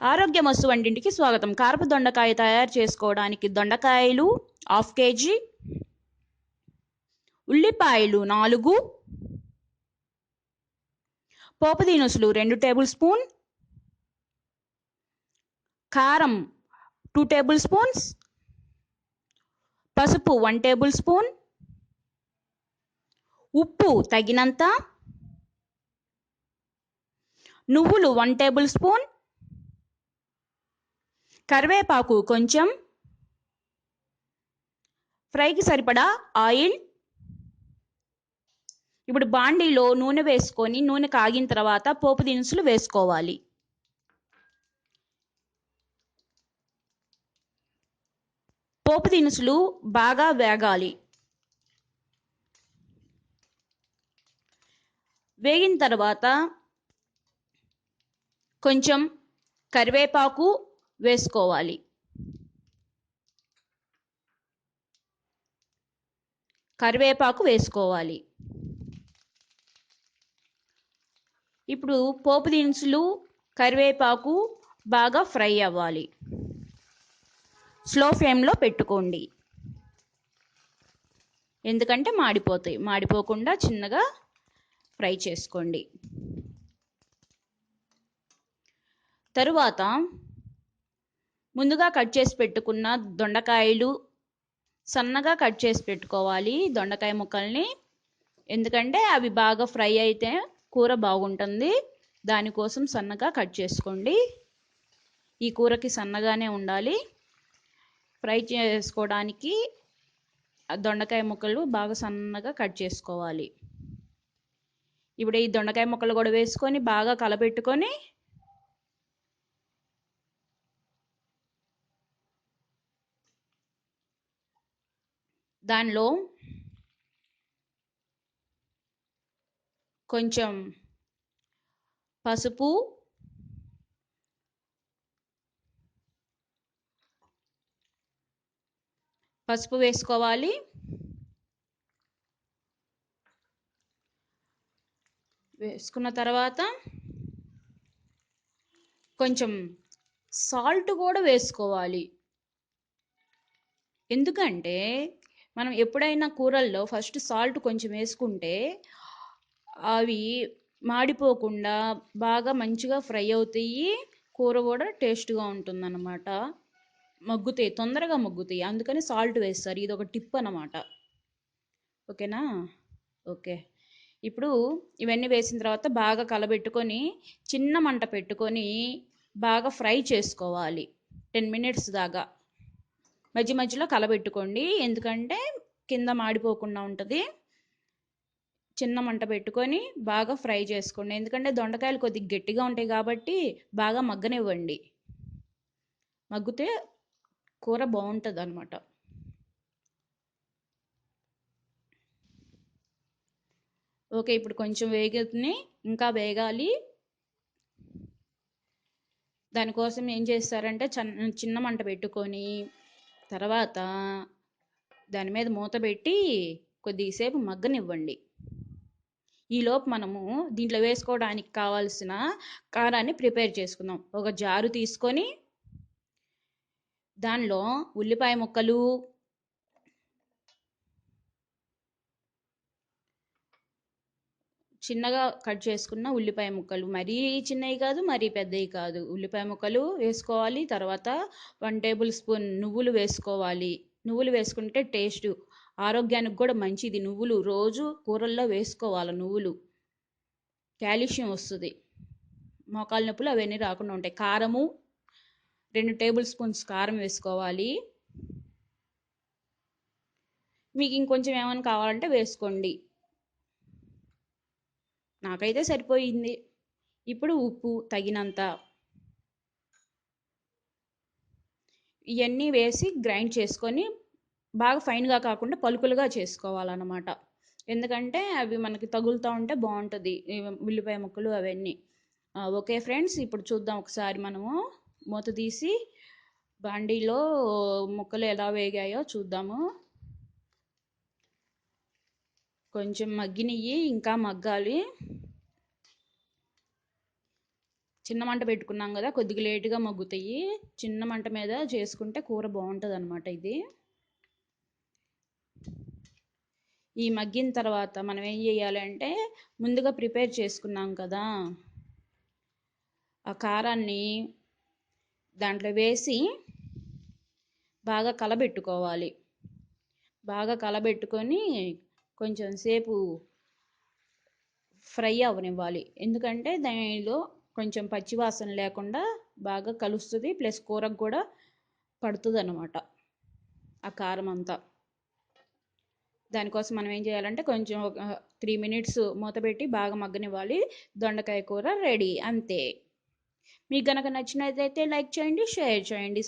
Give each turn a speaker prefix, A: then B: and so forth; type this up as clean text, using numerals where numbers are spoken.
A: ఆరోగ్యమస్తు వంటింటికి స్వాగతం. కారపు దొండకాయ తయారు చేసుకోవడానికి దొండకాయలు 1/2 కేజీ, ఉల్లిపాయలు 4, పోపు దినుసులు 2 టేబుల్ స్పూన్, కారం 2 టేబుల్ స్పూన్స్, పసుపు 1 టేబుల్ స్పూన్, ఉప్పు తగినంత, నువ్వులు 1 టేబుల్ స్పూన్, కరివేపాకు కొంచెం, ఫ్రైకి సరిపడా ఆయిల్. ఇప్పుడు బాండీలో నూనె వేసుకొని నూనె కాగిన తర్వాత పోపు దినుసులు వేసుకోవాలి. పోపు దినుసులు బాగా వేగాలి. వేగిన తర్వాత కొంచెం కరివేపాకు వేసుకోవాలి. ఇప్పుడు పోపు దినుసులు కరివేపాకు బాగా ఫ్రై అవ్వాలి. స్లో ఫ్లేమ్లో పెట్టుకోండి, ఎందుకంటే మాడిపోతాయి. మాడిపోకుండా చిన్నగా ఫ్రై చేసుకోండి. తరువాత ముందుగా కట్ చేసి పెట్టుకున్న దొండకాయలు సన్నగా కట్ చేసి పెట్టుకోవాలి. దొండకాయ ముక్కల్ని, ఎందుకంటే అవి బాగా ఫ్రై అయితే కూర బాగుంటుంది. దానికోసం సన్నగా కట్ చేసుకోండి. ఈ కూరకి సన్నగానే ఉండాలి. ఫ్రై చేసుకోవడానికి దొండకాయ ముక్కలు బాగా సన్నగా కట్ చేసుకోవాలి. ఇప్పుడు ఈ దొండకాయ ముక్కలు కూడా వేసుకొని బాగా కలపెట్టుకొని దానిలో కొంచెం పసుపు, వేసుకోవాలి. వేసుకున్న తర్వాత కొంచెం సాల్ట్ కూడా వేసుకోవాలి. ఎందుకంటే మనం ఎప్పుడైనా కూరల్లో ఫస్ట్ సాల్ట్ కొంచెం వేసుకుంటే అవి మాడిపోకుండా బాగా మంచిగా ఫ్రై అవుతాయి. కూర కూడా టేస్ట్గా ఉంటుందన్నమాట. మగ్గుతాయి, తొందరగా మగ్గుతాయి. అందుకని సాల్ట్ వేస్తారు. ఇది ఒక టిప్ అన్నమాట. ఓకేనా? ఓకే. ఇప్పుడు ఇవన్నీ వేసిన తర్వాత బాగా కలబెట్టుకొని చిన్న మంట పెట్టుకొని బాగా ఫ్రై చేసుకోవాలి. 10 మినిట్స్ దాకా మధ్య మధ్యలో కలబెట్టుకోండి, ఎందుకంటే కింద మాడిపోకుండా ఉంటుంది. చిన్న మంట పెట్టుకొని బాగా ఫ్రై చేసుకోండి, ఎందుకంటే దొండకాయలు కొద్దిగా గట్టిగా ఉంటాయి కాబట్టి బాగా మగ్గనివ్వండి. మగ్గితే కూర బాగుంటుంది అన్నమాట. ఓకే, ఇప్పుడు కొంచెం వేగుతుంది, ఇంకా వేగాలి. దానికోసం ఏం చేస్తారంటే చిన్న మంట పెట్టుకొని తర్వాత దాని మీద మూత పెట్టి కొద్దిసేపు మగ్గనివ్వండి. ఈలోపు మనము దీంట్లో వేసుకోవడానికి కావాల్సిన కారాన్ని ప్రిపేర్ చేసుకుందాం. ఒక జారు తీసుకొని దానిలో ఉల్లిపాయ ముక్కలు, చిన్నగా కట్ చేసుకున్న ఉల్లిపాయ ముక్కలు, మరీ చిన్నవి కాదు మరీ పెద్దవి కాదు, ఉల్లిపాయ ముక్కలు వేసుకోవాలి. తర్వాత 1 టేబుల్ స్పూన్ నువ్వులు వేసుకోవాలి. నువ్వులు వేసుకుంటే టేస్ట్, ఆరోగ్యానికి కూడా మంచిది. నువ్వులు రోజు కూరల్లో వేసుకోవాలి. నువ్వులు కాల్షియం వస్తుంది, మోకాలు నొప్పులు అవన్నీ రాకుండా ఉంటాయి. కారము 2 టేబుల్ స్పూన్స్ కారం వేసుకోవాలి. మీకు ఇంకొంచెం ఏమైనా కావాలంటే వేసుకోండి, నాకైతే సరిపోయింది. ఇప్పుడు ఉప్పు తగినంత. ఇవన్నీ వేసి గ్రైండ్ చేసుకొని బాగా ఫైన్గా కాకుండా పలుకులుగా చేసుకోవాలన్నమాట, ఎందుకంటే అవి మనకి తగులుతూ ఉంటే బాగుంటుంది ఉల్లిపాయ ముక్కలు అవన్నీ. ఓకే ఫ్రెండ్స్, ఇప్పుడు చూద్దాం ఒకసారి. మనము మూత తీసి బాండీలో ముక్కలు ఎలా వేగాయో చూద్దాము. కొంచెం మగ్గినవి, ఇంకా మగ్గాలి. చిన్న మంట పెట్టుకున్నాం కదా, కొద్దిగా లేటుగా మగ్గుతాయి. చిన్న మంట మీద చేసుకుంటే కూర బాగుంటుంది అనమాట ఇది. ఈ మగ్గిన తర్వాత మనం ఏం చేయాలంటే, ముందుగా ప్రిపేర్ చేసుకున్నాం కదా ఆ కారాన్ని దాంట్లో వేసి బాగా కలబెట్టుకోవాలి. బాగా కలబెట్టుకొని కొంచెం సేపు ఫ్రై అవ్వనివ్వాలి. ఎందుకంటే దానిలో కొంచెం పచ్చివాసన లేకుండా బాగా కలుస్తుంది, ప్లస్ కూరకు కూడా పడుతుంది అన్నమాట ఆ కారం అంతా. దానికోసం మనం ఏం చేయాలంటే కొంచెం ఒక 3 మినిట్స్ మూత పెట్టి బాగా మగ్గనివ్వాలి. దొండకాయ కూర రెడీ, అంతే. మీకు కనుక నచ్చినట్లయితే లైక్ చేయండి, షేర్ చేయండి,